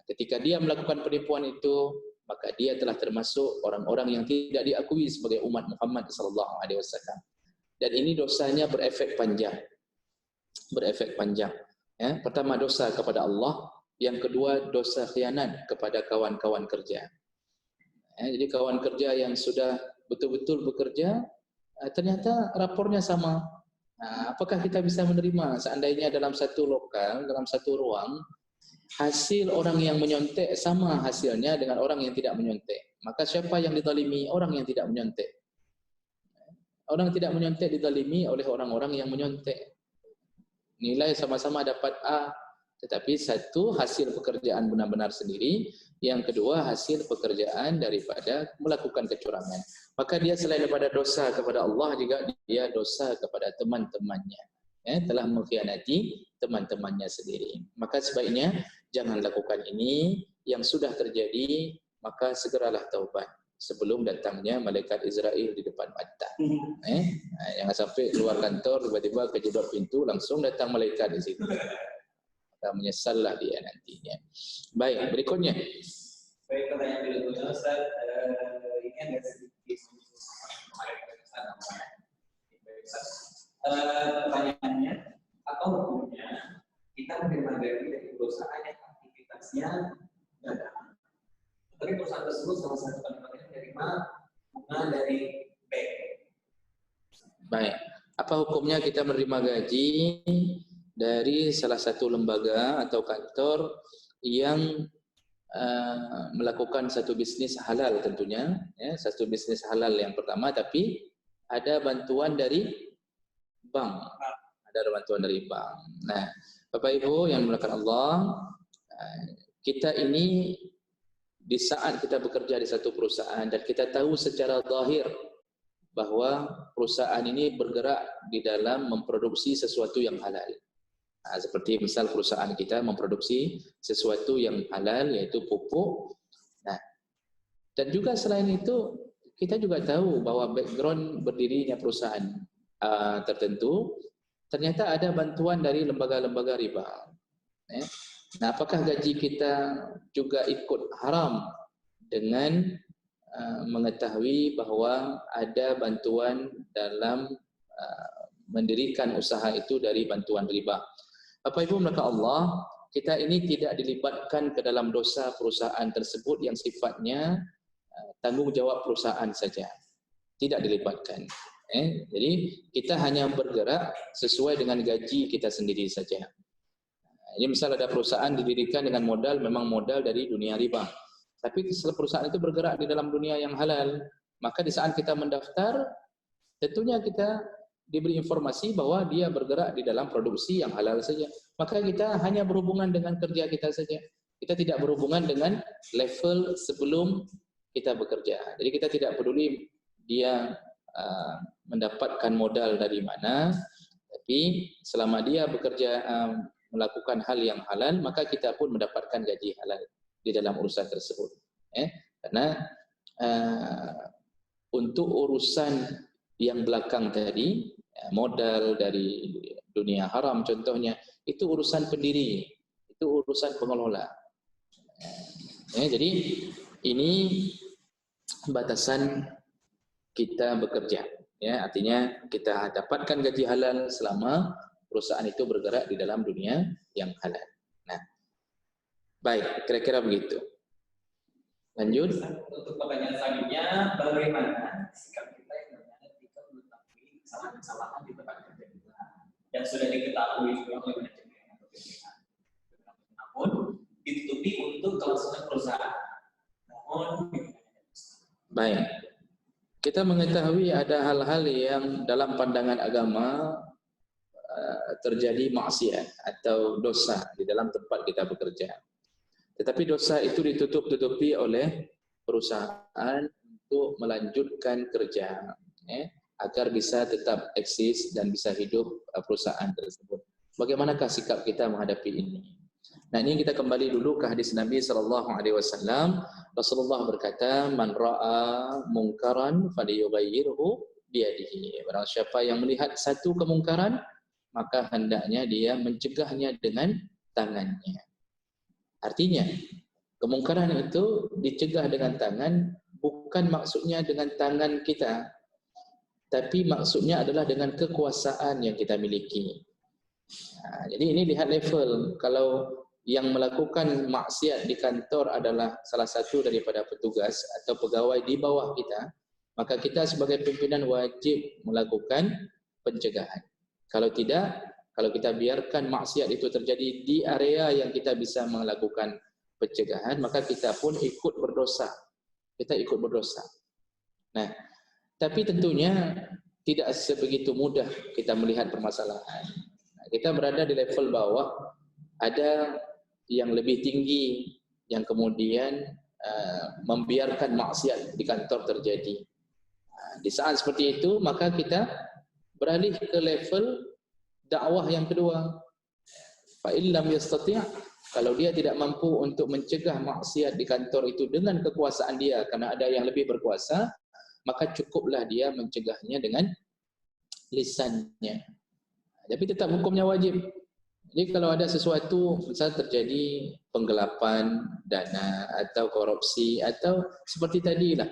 Ketika dia melakukan penipuan itu, maka dia telah termasuk orang-orang yang tidak diakui sebagai umat Muhammad sallallahu alaihi wasallam. Dan ini dosanya berefek panjang. Ya, pertama dosa kepada Allah, yang kedua dosa khianat kepada kawan-kawan kerja. Ya, jadi kawan kerja yang sudah betul-betul bekerja, ternyata rapornya sama. Apakah kita bisa menerima seandainya dalam satu lokal, dalam satu ruang, hasil orang yang menyontek sama hasilnya dengan orang yang tidak menyontek? Maka siapa yang dizalimi? Orang yang tidak menyontek. Orang tidak menyontek dizalimi oleh orang-orang yang menyontek. Nilai sama-sama dapat A, tetapi satu hasil pekerjaan benar-benar sendiri, yang kedua hasil pekerjaan daripada melakukan kecurangan. Maka dia selain daripada dosa kepada Allah, juga dia dosa kepada teman-temannya, ya, telah mengkhianati teman-temannya sendiri. Maka sebaiknya jangan lakukan ini. Yang sudah terjadi, maka segeralah taubat sebelum datangnya malaikat Israel di depan mata. Jangan sampai keluar kantor tiba-tiba kejedot pintu, langsung datang malaikat di situ. Maka menyesallah dia nantinya. Baik, berikutnya. Baik, pertanyaan berikutnya Ustaz, ini ada sedikit pertanyaannya, apa hukumnya kita menerima gaji dari perusahaan yang aktivitasnya dagang, tapi perusahaan tersebut salah satu kalimatnya menerima bunga dari bank. Baik, apa hukumnya kita menerima gaji dari salah satu lembaga atau kantor yang melakukan satu bisnis halal tentunya, ya, satu bisnis halal yang pertama, tapi ada bantuan dari bank, Nah, Bapak Ibu yang dimuliakan Allah, kita ini di saat kita bekerja di satu perusahaan dan kita tahu secara zahir bahwa perusahaan ini bergerak di dalam memproduksi sesuatu yang halal. Seperti misal perusahaan kita memproduksi sesuatu yang halal, yaitu pupuk. Nah, dan juga selain itu kita juga tahu bahwa background berdirinya perusahaan tertentu ternyata ada bantuan dari lembaga-lembaga riba. Nah, apakah gaji kita juga ikut haram dengan mengetahui bahwa ada bantuan dalam mendirikan usaha itu dari bantuan riba? Bapak Ibu maka Allah, kita ini tidak dilibatkan ke dalam dosa perusahaan tersebut yang sifatnya tanggung jawab perusahaan saja. Tidak dilibatkan. Jadi kita hanya bergerak sesuai dengan gaji kita sendiri saja. Ini misal ada perusahaan didirikan dengan modal, memang modal dari dunia riba. Tapi setelah perusahaan itu bergerak di dalam dunia yang halal, maka di saat kita mendaftar, tentunya kita diberi informasi bahwa dia bergerak di dalam produksi yang halal saja. Maka kita hanya berhubungan dengan kerja kita saja. Kita tidak berhubungan dengan level sebelum kita bekerja. Jadi kita tidak peduli dia mendapatkan modal dari mana, tapi selama dia bekerja melakukan hal yang halal, maka kita pun mendapatkan gaji halal di dalam urusan tersebut. Karena untuk urusan yang belakang tadi, modal dari dunia haram contohnya, itu urusan pendiri, itu urusan pengelola. Jadi ini batasan kita bekerja. Artinya kita dapatkan gaji halal selama perusahaan itu bergerak di dalam dunia yang halal. Nah, baik, kira-kira begitu. Lanjut. Untuk pertanyaan selanjutnya, bagaimana sikap kita yang ternyata ketika mengetahui kesalahan-kesalahan di tempat kerja kita yang sudah diketahui oleh manajemen atau pimpinan, namun ditutupi untuk kelangsungan perusahaan. Baik, kita mengetahui ada hal-hal yang dalam pandangan agama terjadi maksiat atau dosa di dalam tempat kita bekerja. Tetapi dosa itu ditutup-tutupi oleh perusahaan untuk melanjutkan kerja, agar bisa tetap eksis dan bisa hidup perusahaan tersebut. Bagaimanakah sikap kita menghadapi ini? Nah, ini kita kembali dulu ke hadis Nabi SAW. Rasulullah berkata, "Man ra'a mungkaran falyughayyirhu biyadihi." Barang siapa yang melihat satu kemungkaran, maka hendaknya dia mencegahnya dengan tangannya. Artinya, kemungkaran itu dicegah dengan tangan, bukan maksudnya dengan tangan kita, tapi maksudnya adalah dengan kekuasaan yang kita miliki. Jadi ini lihat level. Kalau yang melakukan maksiat di kantor adalah salah satu daripada petugas atau pegawai di bawah kita, maka kita sebagai pimpinan wajib melakukan pencegahan. Kalau tidak, kalau kita biarkan maksiat itu terjadi di area yang kita bisa melakukan pencegahan, maka kita pun ikut berdosa. Kita ikut berdosa. Nah, tapi tentunya tidak sebegitu mudah kita melihat permasalahan. Kita berada di level bawah, ada yang lebih tinggi yang kemudian membiarkan maksiat di kantor terjadi. Di saat seperti itu, maka kita beralih ke level dakwah yang kedua. Fa illam yastati', kalau dia tidak mampu untuk mencegah maksiat di kantor itu dengan kekuasaan dia, karena ada yang lebih berkuasa, maka cukuplah dia mencegahnya dengan lisannya. Tapi tetap hukumnya wajib. Jadi kalau ada sesuatu, misal terjadi penggelapan dana atau korupsi atau seperti tadilah,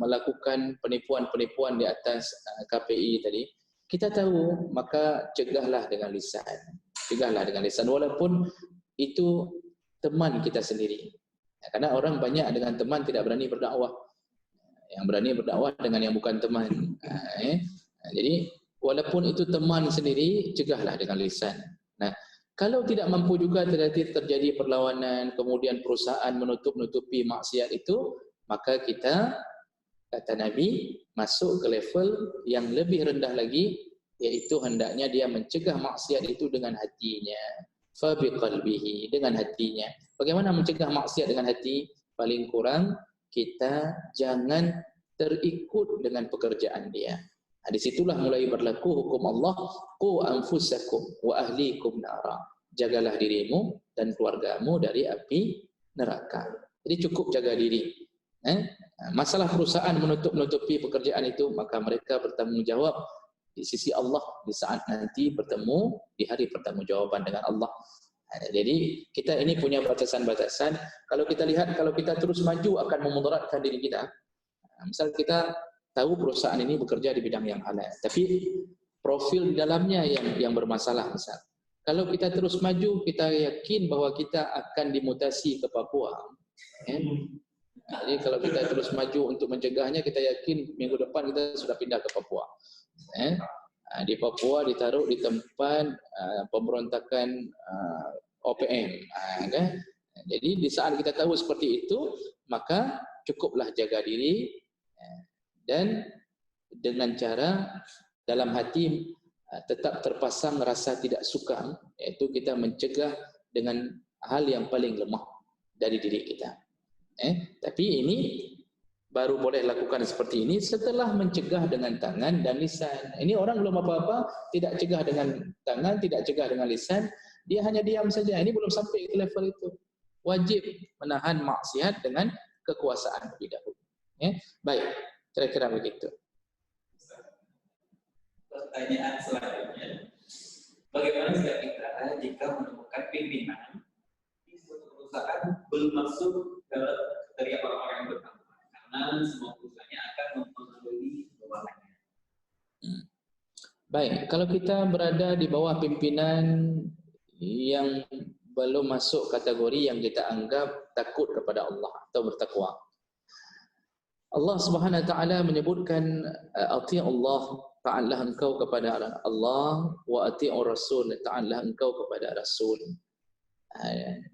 melakukan penipuan-penipuan di atas KPI tadi, kita tahu, maka cegahlah dengan lisan. Cegahlah dengan lisan, walaupun itu teman kita sendiri. Karena orang banyak dengan teman tidak berani berdakwah. Yang berani berdakwah dengan yang bukan teman. Jadi walaupun itu teman sendiri, cegahlah dengan lisan. Nah, kalau tidak mampu juga terjadi perlawanan, kemudian perusahaan menutup-nutupi maksiat itu, maka kita, kata Nabi, masuk ke level yang lebih rendah lagi, yaitu hendaknya dia mencegah maksiat itu dengan hatinya. Fa biqalbihi, dengan hatinya. Bagaimana mencegah maksiat dengan hati? Paling kurang kita jangan terikut dengan pekerjaan dia. Di situlah mulai berlaku hukum Allah, qu anfusakum wa ahlikum nara. Jagalah dirimu dan keluargamu dari api neraka. Jadi cukup jaga diri. Masalah perusahaan menutup-nutupi pekerjaan itu, maka mereka bertanggung jawab di sisi Allah di saat nanti bertemu di hari pertanggungjawaban dengan Allah. Jadi kita ini punya batasan-batasan. Kalau kita lihat, kalau kita terus maju akan memudaratkan diri kita. Misal kita tahu perusahaan ini bekerja di bidang yang halal, tapi profil di dalamnya yang bermasalah. Misal, kalau kita terus maju, kita yakin bahwa kita akan dimutasi ke Papua. Jadi kalau kita terus maju untuk mencegahnya, kita yakin minggu depan kita sudah pindah ke Papua. Di Papua ditaruh di tempat pemberontakan OPM. Jadi di saat kita tahu seperti itu, maka cukuplah jaga diri. Dan dengan cara dalam hati tetap terpasang rasa tidak suka, yaitu kita mencegah dengan hal yang paling lemah dari diri kita. Tapi ini baru boleh lakukan seperti ini setelah mencegah dengan tangan dan lisan. Ini orang belum apa-apa, tidak cegah dengan tangan, tidak cegah dengan lisan, dia hanya diam saja. Ini belum sampai ke level itu. Wajib menahan maksiat dengan kekuasaan lebih dahulu. Baik. Kira-kira begitu. Pertanyaan selanjutnya, bagaimana sikap kita jika menemukan pimpinan di suatu perusahaan belum masuk dalam kriteria orang-orang yang bertanggung, karena semua perusahaannya akan mempengaruhi bawahannya. Baik, kalau kita berada di bawah pimpinan yang belum masuk kategori yang kita anggap takut kepada Allah atau bertakwa, Allah Subhanahu wa taala menyebutkan ati'ullah, taatlah engkau kepada Allah, wa ati'ur rasul, taatlah engkau kepada rasul.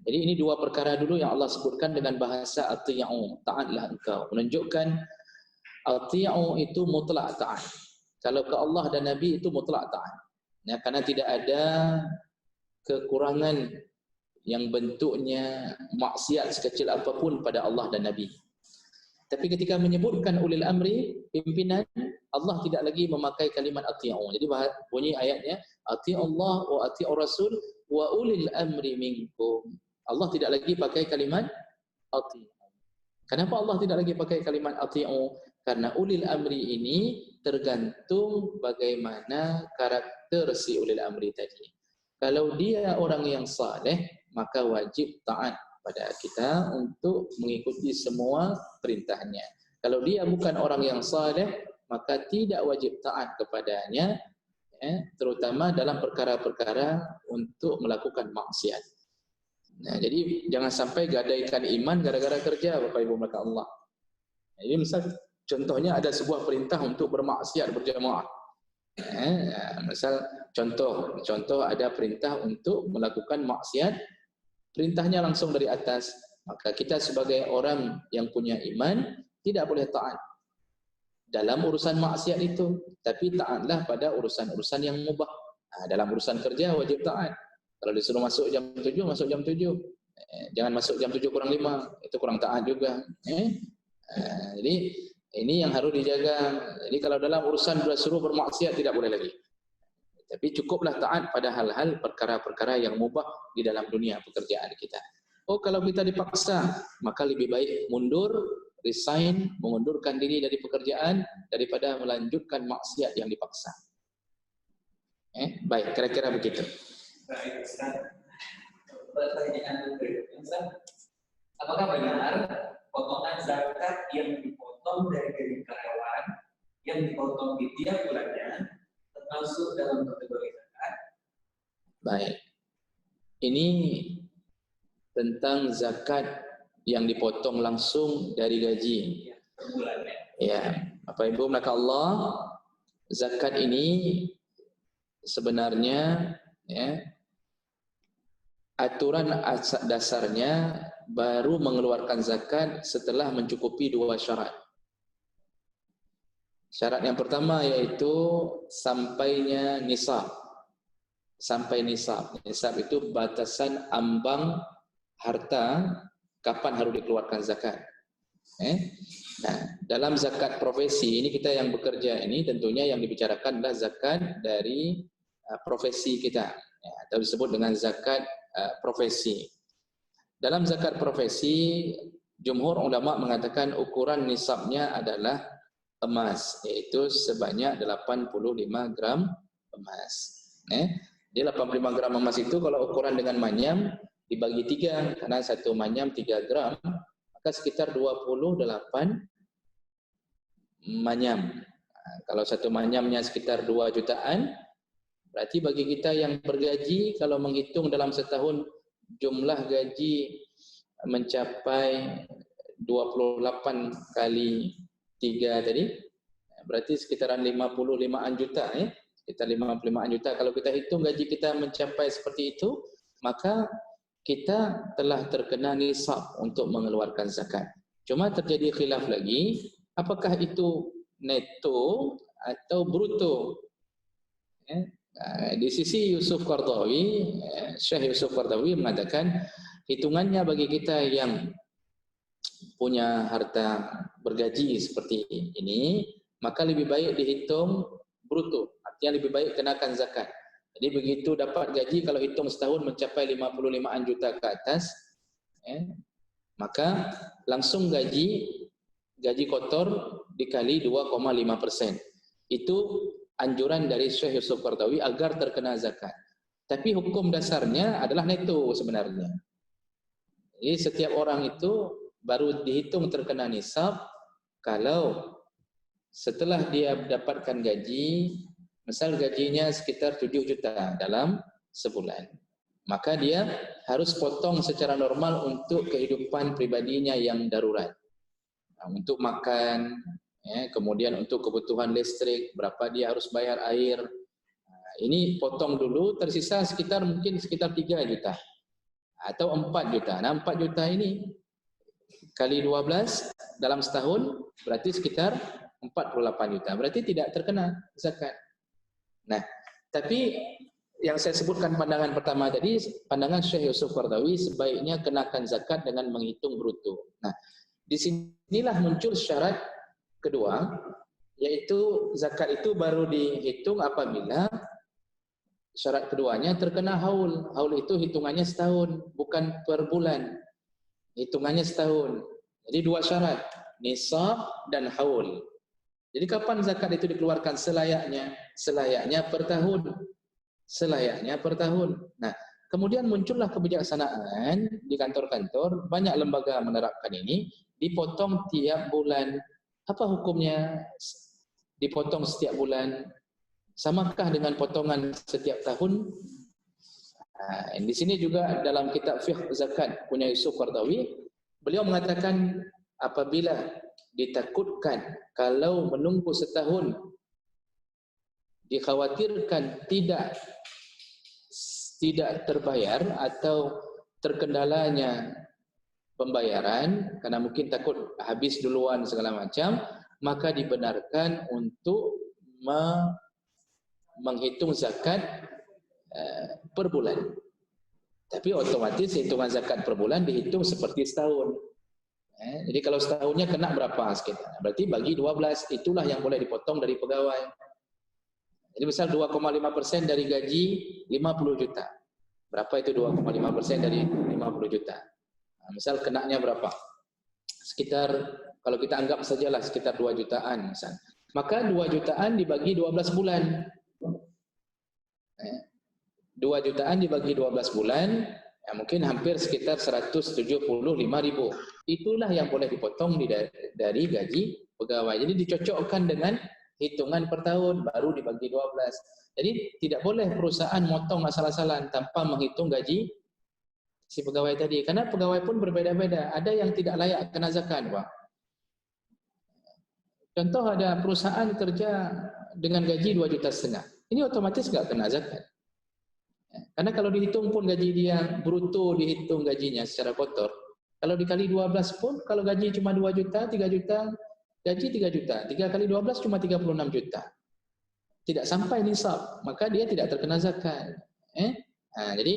Jadi ini dua perkara dulu yang Allah sebutkan dengan bahasa ati'u, taatlah engkau, menunjukkan ati'u itu mutlak taat. Kalau ke Allah dan Nabi itu mutlak taat. Ya, karena tidak ada kekurangan yang bentuknya maksiat sekecil apapun pada Allah dan Nabi. Tapi ketika menyebutkan ulil amri, pimpinan, Allah tidak lagi memakai kalimat ati'u. Jadi bunyi ayatnya, ati'u Allah wa ati'u Rasul wa ulil amri minkum. Allah tidak lagi pakai kalimat ati'u. Kenapa Allah tidak lagi pakai kalimat ati'u? Karena ulil amri ini tergantung bagaimana karakter si ulil amri tadi. Kalau dia orang yang saleh, maka wajib taat pada kita untuk mengikuti semua perintahnya. Kalau dia bukan orang yang saleh, maka tidak wajib taat kepadanya, terutama dalam perkara-perkara untuk melakukan maksiat. Nah, jadi jangan sampai gadaikan iman gara-gara kerja, Bapak Ibu maka Allah. Jadi misal contohnya ada sebuah perintah untuk bermaksiat berjamaah. Misal contoh ada perintah untuk melakukan maksiat, perintahnya langsung dari atas, maka kita sebagai orang yang punya iman tidak boleh taat dalam urusan maksiat itu, tapi taatlah pada urusan-urusan yang mubah. Dalam urusan kerja wajib taat. Kalau disuruh masuk jam 7, masuk jam 7. Jangan masuk jam 7 kurang 5, itu kurang taat juga. Jadi ini yang harus dijaga. Jadi kalau dalam urusan sudah suruh bermaksiat tidak boleh lagi. Tapi cukuplah taat pada hal-hal perkara-perkara yang mubah di dalam dunia pekerjaan kita. Oh, kalau kita dipaksa, maka lebih baik mundur, resign, mengundurkan diri dari pekerjaan daripada melanjutkan maksiat yang dipaksa. Baik, kira-kira begitu. Baik, Ustaz. Pertanyaan berikutnya, apakah benar potongan zakat yang dipotong dari gaji karyawan yang dipotong di tiap bulannya termasuk dalam kategori zakat? Baik. Ini tentang zakat yang dipotong langsung dari gaji. Ya, per bulannya. Ya, Bapak Ibu maka Allah, zakat ini sebenarnya aturan dasarnya baru mengeluarkan zakat setelah mencukupi 2 syarat. Syarat yang pertama yaitu sampainya nisab. Sampai nisab. Nisab itu batasan ambang harta kapan harus dikeluarkan zakat. Nah, dalam zakat profesi ini kita yang bekerja ini tentunya yang dibicarakan adalah zakat dari profesi kita, atau disebut dengan zakat profesi. Dalam zakat profesi, jumhur ulama mengatakan ukuran nisabnya adalah emas, yaitu sebanyak 85 gram emas. Di 85 gram emas itu kalau ukuran dengan manyam dibagi 3, karena satu manyam 3 gram, maka sekitar 28 manyam. Kalau satu manyamnya sekitar 2 jutaan, berarti bagi kita yang bergaji, kalau menghitung dalam setahun jumlah gaji mencapai 28 kali 3 tadi, berarti sekitaran 55-an juta. Sekitar 55-an juta. Kalau kita hitung gaji kita mencapai seperti itu, maka kita telah terkena nisab untuk mengeluarkan zakat. Cuma terjadi khilaf lagi, apakah itu neto atau bruto? Di sisi Yusuf Qardawi, Syekh Yusuf Qardawi mengatakan hitungannya bagi kita yang punya harta bergaji seperti ini, maka lebih baik dihitung bruto, artinya lebih baik kenakan zakat. Jadi begitu dapat gaji, kalau hitung setahun mencapai 55-an juta ke atas, maka langsung gaji kotor dikali 2,5%. Itu anjuran dari Syekh Yusuf Qardawi agar terkena zakat. Tapi hukum dasarnya adalah neto sebenarnya. Jadi setiap orang itu baru dihitung terkena nisab kalau setelah dia dapatkan gaji, misal gajinya sekitar 7 juta dalam sebulan, maka dia harus potong secara normal untuk kehidupan pribadinya yang darurat. Untuk makan, kemudian untuk kebutuhan listrik, berapa dia harus bayar air. Ini potong dulu, tersisa mungkin sekitar 3 juta atau 4 juta. Nah, 4 juta ini kali 12 dalam setahun berarti sekitar 48 juta. Berarti tidak terkena zakat. Nah, tapi yang saya sebutkan pandangan pertama tadi, pandangan Syekh Yusuf Qaradawi sebaiknya kenakan zakat dengan menghitung bruto. Nah, di sinilah muncul syarat kedua, yaitu zakat itu baru dihitung apabila syarat keduanya terkena haul. Haul itu hitungannya setahun, bukan per bulan. Hitungannya setahun. Jadi dua syarat, nisab dan haul. Jadi kapan zakat itu dikeluarkan? Selayaknya. Selayaknya per tahun. Selayaknya per tahun. Nah, kemudian muncullah kebijaksanaan di kantor-kantor, banyak lembaga menerapkan ini, dipotong tiap bulan. Apa hukumnya dipotong setiap bulan? Samakah dengan potongan setiap tahun? Di sini juga dalam kitab Fiqh Zakat punya Yusuf Qaradawi, beliau mengatakan apabila ditakutkan kalau menunggu setahun dikhawatirkan tidak terbayar atau terkendalanya pembayaran karena mungkin takut habis duluan segala macam, maka dibenarkan untuk menghitung zakat per bulan. Tapi otomatis hitungan zakat per bulan dihitung seperti setahun. Jadi kalau setahunnya kena berapa sekitar? Berarti bagi 12, itulah yang boleh dipotong dari pegawai. Jadi misal 2,5% dari gaji 50 juta. Berapa itu 2,5% dari 50 juta? Nah, misal kenanya berapa? Sekitar, kalau kita anggap sajalah sekitar 2 jutaan misal. Maka 2 jutaan dibagi 12 bulan. 2 jutaan dibagi 12 bulan, ya mungkin hampir sekitar 175.000. Itulah yang boleh dipotong dari gaji pegawai. Jadi dicocokkan dengan hitungan per tahun, baru dibagi 12. Jadi tidak boleh perusahaan motong asal-asalan tanpa menghitung gaji si pegawai tadi. Karena pegawai pun berbeda-beda. Ada yang tidak layak kena zakat, Pak. Contoh ada perusahaan kerja dengan gaji 2,5 juta. Ini otomatis nggak kena zakat. Karena kalau dihitung pun gaji dia bruto, dihitung gajinya secara kotor. Kalau dikali 12 pun, kalau gaji cuma 2 juta, 3 juta, gaji 3 juta. 3 kali 12 cuma 36 juta. Tidak sampai nisab, maka dia tidak terkena zakat. Nah, jadi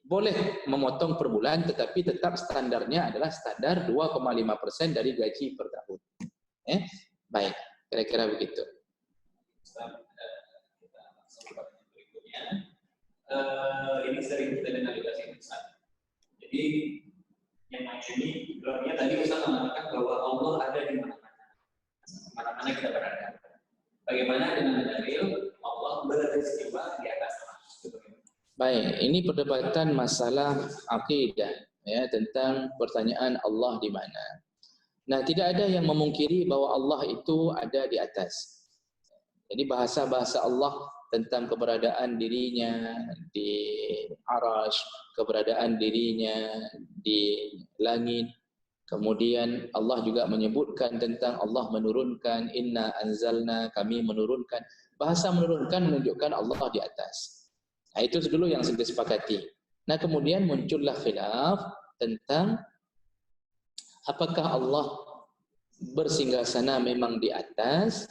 boleh memotong per bulan, tetapi tetap standarnya adalah standar 2,5% dari gaji per tahun. Baik, kira-kira begitu. Ini sering kita dengar juga sih Ustaz. Jadi yang ini belumnya tadi Ustaz mengatakan bahwa Allah ada di mana-mana kita berada. Bagaimana dengan dalil Allah beristiwa di atas tanah? Baik, ini perdebatan masalah akidah ya tentang pertanyaan Allah di mana. Nah, tidak ada yang memungkiri bahwa Allah itu ada di atas. Jadi bahasa-bahasa Allah tentang keberadaan dirinya di Arash, keberadaan dirinya di langit. Kemudian Allah juga menyebutkan tentang Allah menurunkan, inna anzalna, kami menurunkan. Bahasa menurunkan menunjukkan Allah di atas. Nah, itu dulu yang disepakati. Nah, kemudian muncullah khilaf tentang apakah Allah bersinggasana memang di atas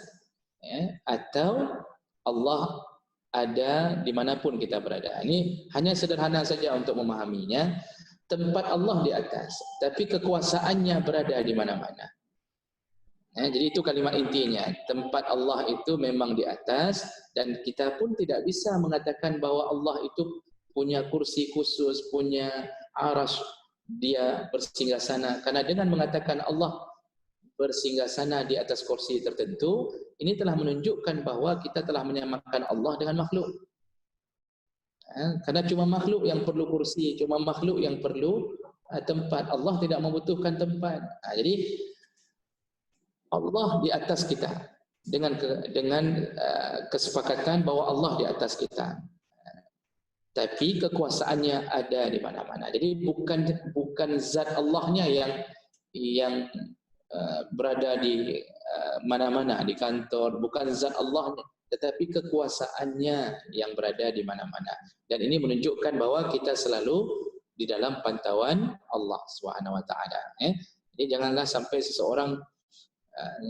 ya, atau Allah ada dimanapun kita berada. Ini hanya sederhana saja untuk memahaminya. Tempat Allah di atas, tapi kekuasaannya berada di mana-mana. Jadi itu kalimat intinya. Tempat Allah itu memang di atas, dan kita pun tidak bisa mengatakan bahwa Allah itu punya kursi khusus, punya arash, dia bersinggasana. Karena dengan mengatakan Allah bersinggasana di atas kursi tertentu, ini telah menunjukkan bahwa kita telah menyamakan Allah dengan makhluk. Karena cuma makhluk yang perlu kursi, cuma makhluk yang perlu tempat. Allah tidak membutuhkan tempat. Jadi Allah di atas kita dengan kesepakatan bahwa Allah di atas kita. Tapi kekuasaannya ada di mana-mana. Jadi bukan zat Allahnya yang berada di mana-mana, di kantor, bukan zat Allahnya, tetapi kekuasaannya yang berada di mana-mana. Dan ini menunjukkan bahwa kita selalu di dalam pantauan Allah Subhanahu wa taala. Jadi janganlah sampai seseorang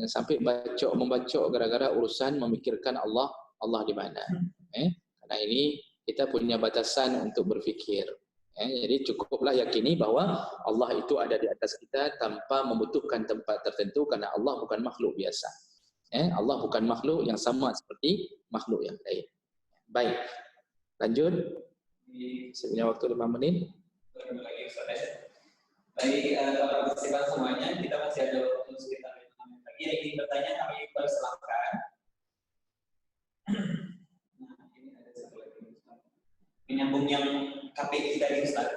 sampai membacok gara-gara urusan memikirkan Allah di mana. Karena ini kita punya batasan untuk berfikir. Jadi cukuplah yakini bahwa Allah itu ada di atas kita tanpa membutuhkan tempat tertentu, karena Allah bukan makhluk biasa. Allah bukan makhluk yang sama seperti makhluk yang lain. Baik, lanjut. Saya punya waktu 5 menit. Baik, para partisipan semuanya, kita masih ada waktu sekitar 5 menit lagi. Yang ingin bertanya, kami persilakan. Nah, ini ada satu lagi. Menyambung yang KPI tadi, Ustaz.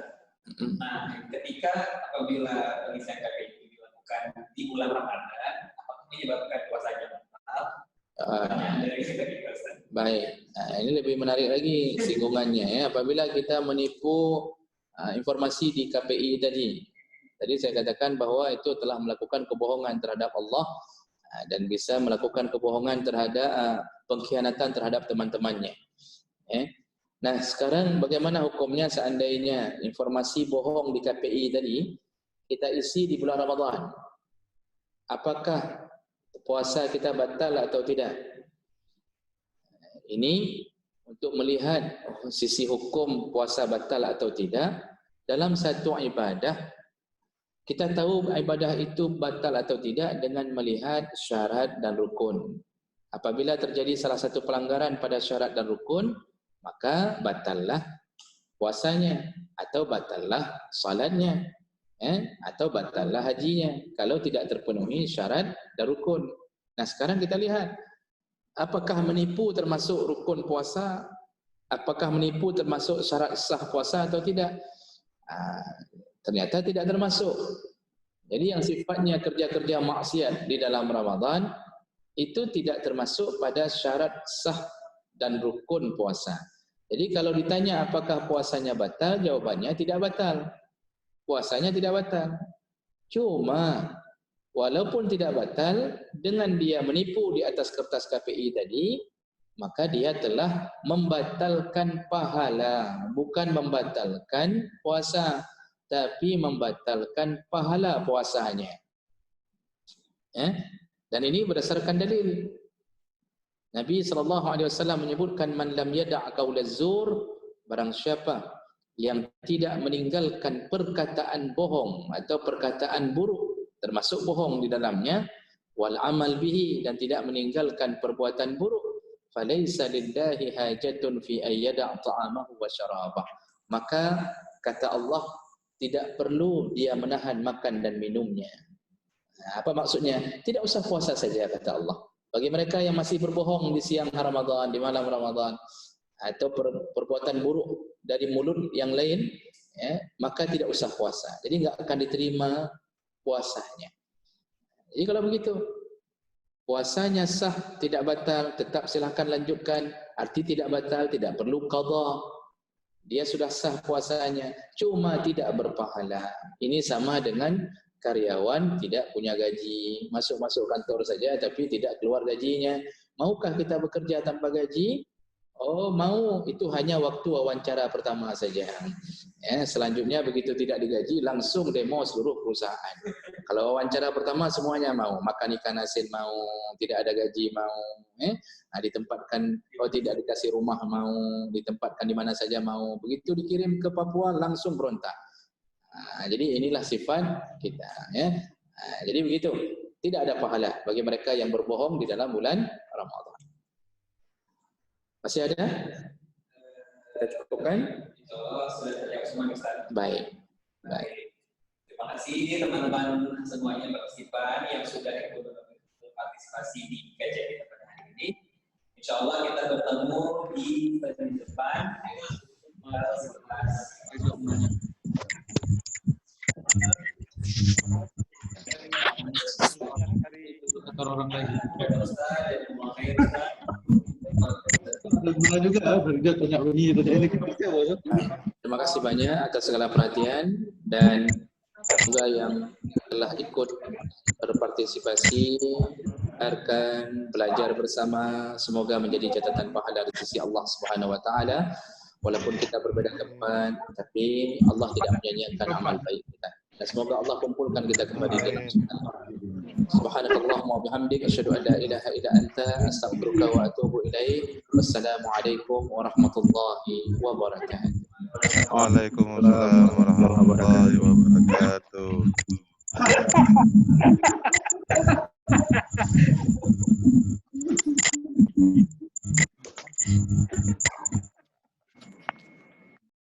Nah, ketika apabila pengisian KPI itu dilakukan di bulan Ramadan, apakah menyebabkan puasanya batal? Baik, nah, ini lebih menarik lagi singgungannya ya. Apabila kita menipu informasi di KPI tadi saya katakan bahwa itu telah melakukan kebohongan terhadap Allah dan bisa melakukan kebohongan terhadap pengkhianatan terhadap teman-temannya. Nah, sekarang bagaimana hukumnya seandainya informasi bohong di KPI tadi kita isi di bulan Ramadan? Apakah puasa kita batal atau tidak? Ini untuk melihat sisi hukum puasa batal atau tidak. Dalam satu ibadah, kita tahu ibadah itu batal atau tidak dengan melihat syarat dan rukun. Apabila terjadi salah satu pelanggaran pada syarat dan rukun, maka batallah puasanya, atau batallah salatnya, atau batallah hajinya kalau tidak terpenuhi syarat dan rukun. Nah, sekarang kita lihat apakah menipu termasuk rukun puasa, apakah menipu termasuk syarat sah puasa atau tidak. Ternyata tidak termasuk. Jadi yang sifatnya kerja-kerja maksiat di dalam Ramadan itu tidak termasuk pada syarat sah dan rukun puasa. Jadi kalau ditanya apakah puasanya batal, jawabannya tidak batal. Puasanya tidak batal. Cuma walaupun tidak batal, dengan dia menipu di atas kertas KPI tadi, maka dia telah membatalkan pahala, bukan membatalkan puasa, tapi membatalkan pahala puasanya. Dan ini berdasarkan dalil. Nabi SAW menyebutkan, man lam yada' qaulaz zur, barang siapa yang tidak meninggalkan perkataan bohong atau perkataan buruk, termasuk bohong di dalamnya, wal amal bihi, dan tidak meninggalkan perbuatan buruk, falaisa lillahi hajatun fi ayyada' ta'amahu wa syarabah. Maka kata Allah, tidak perlu dia menahan makan dan minumnya. Apa maksudnya? Tidak usah puasa saja, kata Allah. Bagi mereka yang masih berbohong di siang Ramadan, di malam Ramadan, atau perbuatan buruk dari mulut yang lain, maka tidak usah puasa. Jadi enggak akan diterima puasanya. Jadi kalau begitu, puasanya sah, tidak batal, tetap silahkan lanjutkan. Arti tidak batal, tidak perlu qadha. Dia sudah sah puasanya, cuma tidak berpahala. Ini sama dengan karyawan tidak punya gaji, masuk kantor saja tapi tidak keluar gajinya. Maukah kita bekerja tanpa gaji? Oh, mau. Itu hanya waktu wawancara pertama saja. Selanjutnya begitu tidak digaji, langsung demo seluruh perusahaan. Kalau wawancara pertama semuanya mau, makan ikan asin mau, tidak ada gaji mau, ditempatkan, tidak dikasih rumah mau, ditempatkan di mana saja mau. Begitu dikirim ke Papua langsung berontak. Jadi inilah sifat kita. Jadi begitu, tidak ada pahala bagi mereka yang berbohong di dalam bulan Ramadan. Masih ada? Kita cukupkan? Insyaallah sudah terjawab semua, Ustaz. Baik. Terima kasih teman-teman semuanya partisipan yang sudah ikut berpartisipasi di kajian kita pada hari ini. Insyaallah kita bertemu di pertemuan depan. Orang lain. Terima kasih banyak atas segala perhatian, dan semoga yang telah ikut berpartisipasi, akan belajar bersama, semoga menjadi catatan pahala di sisi Allah Subhanahu wa taala. Walaupun kita berbeda tempat, tapi Allah tidak menyanyiakan amal baik kita. Dan semoga Allah kumpulkan kita kembali dalam surga. Subhanakallahumma wa bihamdika asyhadu an la ilaha illa anta astaghfiruka wa atubu ilaik. Wassalamu alaikum warahmatullahi wabarakatuh. Waalaikumsalam warahmatullahi wabarakatuh.